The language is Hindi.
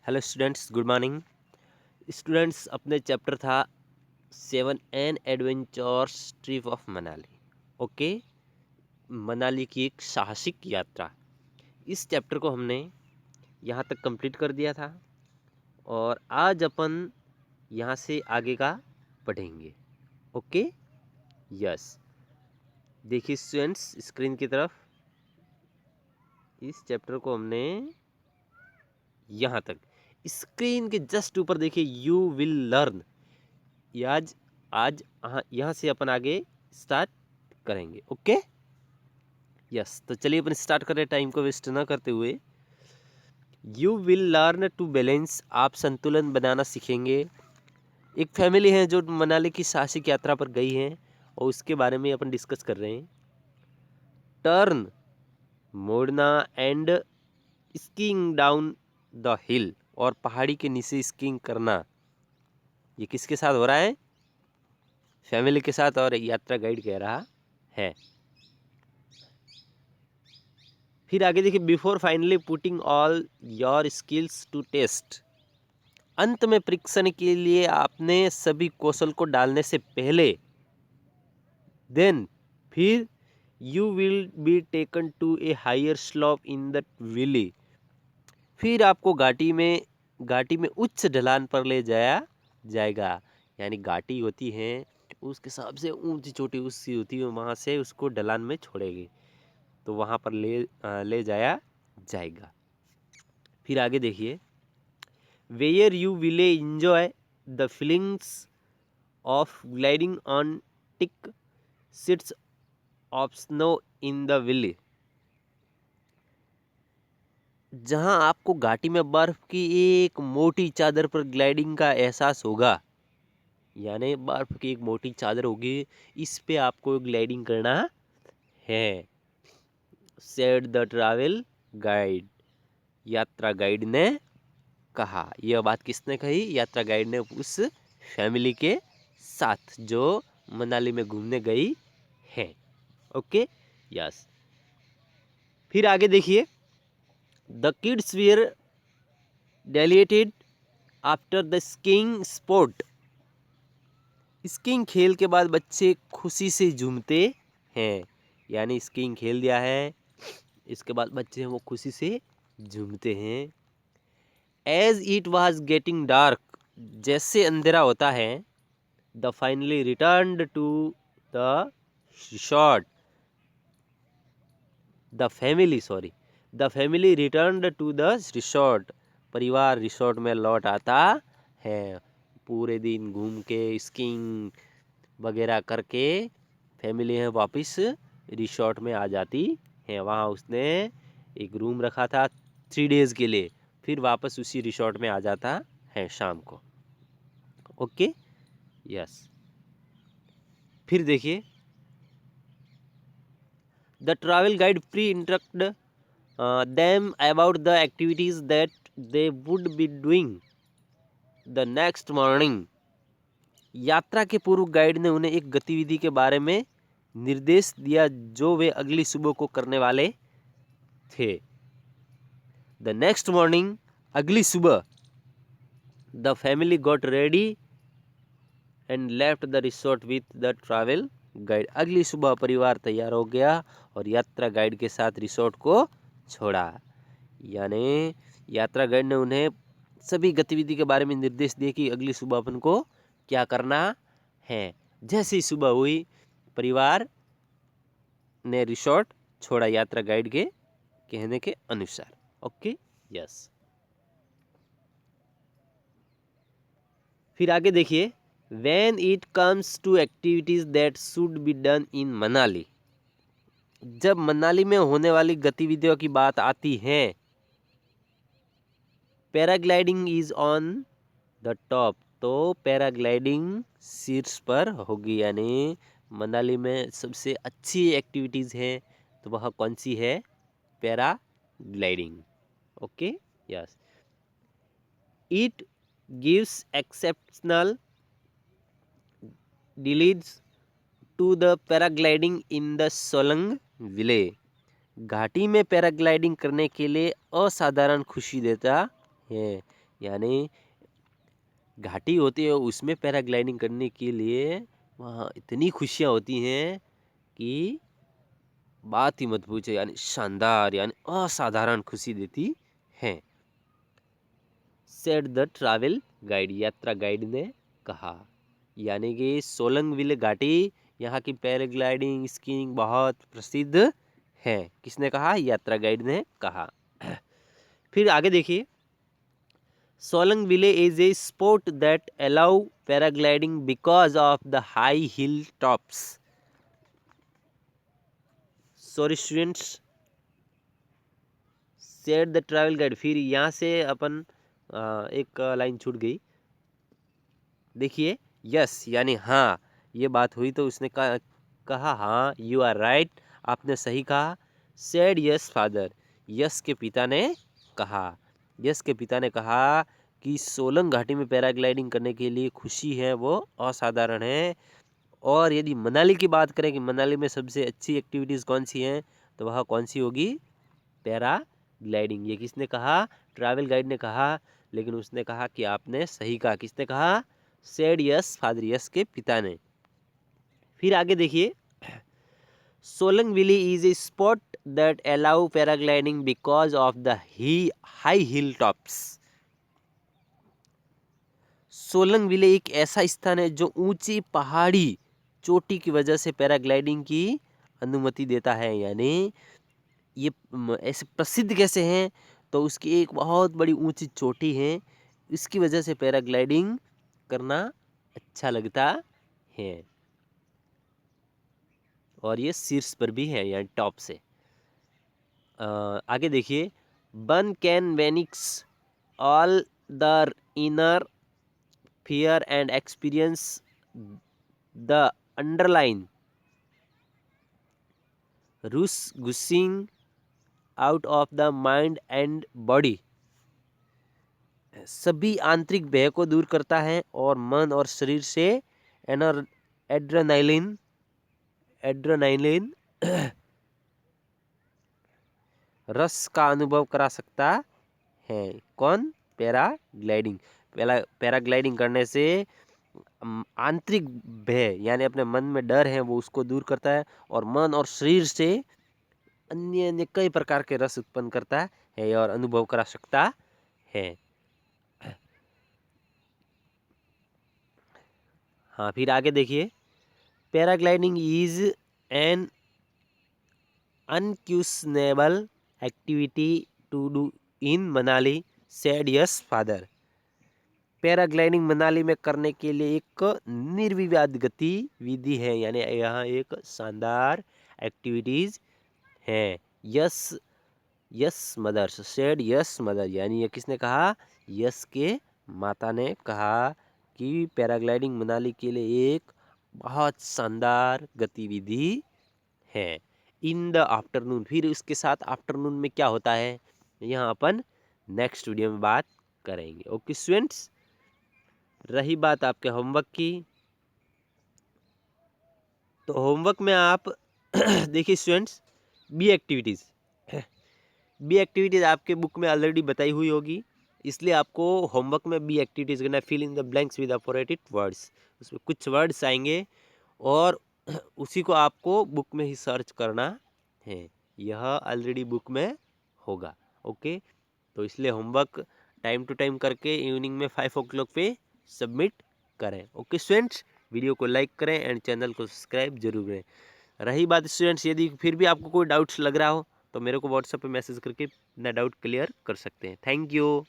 Hello students, good morning. Students, अपने चैप्टर था 7 an adventures trip of Manali. Okay, Manali की एक साहसिक यात्रा। इस चैप्टर को हमने यहाँ तक कंप्लीट कर दिया था और आज अपन यहाँ से आगे का पढ़ेंगे। Okay, yes. देखिए स्टूडेंट्स, स्क्रीन की तरफ इस चैप्टर को हमने यहाँ तक, स्क्रीन के जस्ट ऊपर देखिए, यू विल लर्न। आज आज यहाँ से अपन आगे स्टार्ट करेंगे। Okay, yes. तो चलिए अपन स्टार्ट करें, टाइम को वेस्ट ना करते हुए। You will learn to balance, आप संतुलन बनाना सीखेंगे। एक फैमिली है जो मनाली की साहसिक यात्रा पर गई है और उसके बारे में अपन डिस्कस कर रहे हैं। टर्न, मोड़ना, एंड स्कीइंग डाउन द हिल, और पहाड़ी के नीचे स्कीइंग करना। ये किसके साथ हो रहा है? फैमिली के साथ, और यात्रा गाइड कह रहा है। फिर आगे देखिए, before finally putting all your skills to test, अंत में परीक्षण के लिए आपने सभी कौशल को डालने से पहले, देन फिर, you will be taken to a higher slope in the valley, फिर आपको घाटी में उच्च ढलान पर ले जाया जाएगा। यानी घाटी होती है उसके सबसे ऊंची चोटी उसकी होती है, वहाँ से उसको ढलान में छोड़ेगी तो वहाँ पर ले जाया जाएगा। फिर आगे देखिए, where you will enjoy the feelings of gliding on thick sheets of snow in the valley, जहां आपको घाटी में बर्फ की एक मोटी चादर पर ग्लाइडिंग का एहसास होगा। यानी बर्फ की एक मोटी चादर होगी, इस पे आपको ग्लाइडिंग करना है। सेड द ट्रैवल गाइड, यात्रा गाइड ने कहा। यह बात किसने कही? यात्रा गाइड ने उस फैमिली के साथ जो मनाली में घूमने गई है। Okay, yes. फिर आगे देखिए, the kids were delighted after the skiing sport, skiing खेल के बाद बच्चे खुशी से झूमते हैं। यानी स्कीइंग खेल दिया है, इसके बाद बच्चे हैं वो खुशी से झूमते हैं। As it was getting dark, जैसे अंधेरा होता है, the finally return to the resort, the family return to the resort, परिवार रिसॉर्ट में लौट आता है। पूरे दिन घूम के स्कीइंग वगैरह करके फैमिली है वापस रिसॉर्ट में आ जाती है। वहाँ उसने एक रूम रखा था 3 डेज के लिए, फिर वापस उसी रिसॉर्ट में आ जाता है शाम को। Okay, yes. फिर देखिए, the travel guide pre instruct them about the activities that they would be doing the next morning, यात्रा के पूर्व गाइड ने उन्हें एक गतिविधि के बारे में निर्देश दिया जो वे अगली सुबह को करने वाले थे। द नेक्स्ट मॉर्निंग, अगली सुबह, the family got ready and left the resort with the travel guide, अगली सुबह परिवार तैयार हो गया और यात्रा गाइड के साथ रिसोर्ट को छोड़ा। यानी यात्रा गाइड ने उन्हें सभी गतिविधि के बारे में निर्देश दिए कि अगली सुबह अपन को क्या करना है। जैसे ही सुबह हुई, परिवार ने रिसोर्ट छोड़ा यात्रा गाइड के कहने के अनुसार। Okay, yes. फिर आगे देखिए, when it comes to activities that should be done in Manali, जब मनाली में होने वाली गतिविधियों की बात आती है, paragliding is on the top, तो पैराग्लाइडिंग शीर्ष पर होगी। यानी मनाली में सबसे अच्छी एक्टिविटीज़ है तो वह कौन सी है? Paragliding. Okay, yes. It gives exceptional delights to the paragliding in the Solang valley, घाटी में पैराग्लाइडिंग करने के लिए असाधारण खुशी देता है। यानी घाटी होती है उसमें पैराग्लाइडिंग करने के लिए वहाँ इतनी खुशियाँ होती हैं कि बात ही मत पूछो, यानी शानदार यानी असाधारण खुशी देती हैं। सेड द ट्रैवल गाइड, यात्रा गाइड ने कहा। यानी कि सोलंग विले घाटी यहाँ की पैराग्लाइडिंग स्कीइंग बहुत प्रसिद्ध है। किसने कहा? यात्रा गाइड ने कहा। फिर आगे देखिए, Solang valley is a sport that allow paragliding because of the high hill tops. Sorry students, said the travel guide. फिर यहाँ से अपन एक लाइन छूट गई। देखिए, यस यानी हाँ, ये बात हुई तो उसने कहा हाँ, यू आर राइट, आपने सही कहा। सेड यस फादर, यस के पिता ने कहा। यस के पिता ने कहा कि सोलंग घाटी में पैराग्लाइडिंग करने के लिए खुशी है वो असाधारण है। और यदि मनाली की बात करें कि मनाली में सबसे अच्छी एक्टिविटीज़ कौन सी हैं, तो वह कौन सी होगी? पैराग्लाइडिंग। ये किसने कहा? ट्रैवल गाइड ने कहा, लेकिन उसने कहा कि आपने सही कहा। किसने कहा? सेड यस फादर, यस के पिता ने। फिर आगे देखिए, Solang valley is a spot that allow paragliding because of the high hill tops. Solang valley एक ऐसा स्थान है जो ऊंची पहाड़ी चोटी की वजह से पैराग्लाइडिंग की अनुमति देता है। यानी ये ऐसे प्रसिद्ध कैसे हैं? तो उसकी एक बहुत बड़ी ऊंची चोटी है, इसकी वजह से पैराग्लाइडिंग करना अच्छा लगता है। और ये शीर्ष पर भी है, यानी टॉप से। आगे देखिए, one can vanish all the inner fear and experience the underline rush gushing out of the mind and body. सभी आंतरिक भय को दूर करता है और मन और शरीर से एड्रेनालिन एड्रेनालिन रस का अनुभव करा सकता है। कौन? पैराग्लाइडिंग। पैराग्लाइडिंग करने से आंतरिक भय यानी अपने मन में डर है वो उसको दूर करता है और मन और शरीर से अन्य अन्य कई प्रकार के रस उत्पन्न करता है और अनुभव करा सकता है। हाँ, फिर आगे देखिए, paragliding is an unquestionable activity to do in Manali, said yes father. Paragliding Manali में करने के लिए एक निर्विवाद गतिविधि है, यानी यहाँ एक शानदार एक्टिविटीज है। Yes yes mothers, said yes mother, यानी ये किसने कहा? यस के माता ने कहा कि पैराग्लाइडिंग मनाली के लिए एक बहुत शानदार गतिविधि है। इन द आफ्टरनून, फिर उसके साथ आफ्टरनून में क्या होता है यहाँ अपन नेक्स्ट वीडियो में बात करेंगे। ओके स्टूडेंट्स, रही बात आपके होमवर्क की, तो होमवर्क में आप देखिए स्टूडेंट्स, बी एक्टिविटीज़ आपके बुक में ऑलरेडी बताई हुई होगी, इसलिए आपको होमवर्क में बी एक्टिविटीज़ करना है। Fill in the blanks with appropriate words. उसमें कुछ वर्ड्स आएंगे और उसी को आपको बुक में ही सर्च करना है। यह ऑलरेडी बुक में होगा। ओके, तो इसलिए होमवर्क टाइम टू टाइम करके इवनिंग में 5 o'clock पे सबमिट करें। ओके स्टूडेंट्स, वीडियो को लाइक करें एंड चैनल को सब्सक्राइब जरूर करें। रही बात स्टूडेंट्स, यदि फिर भी आपको कोई डाउट्स लग रहा हो तो मेरे को व्हाट्सएप पे मैसेज करके अपना डाउट क्लियर कर सकते हैं। Thank you.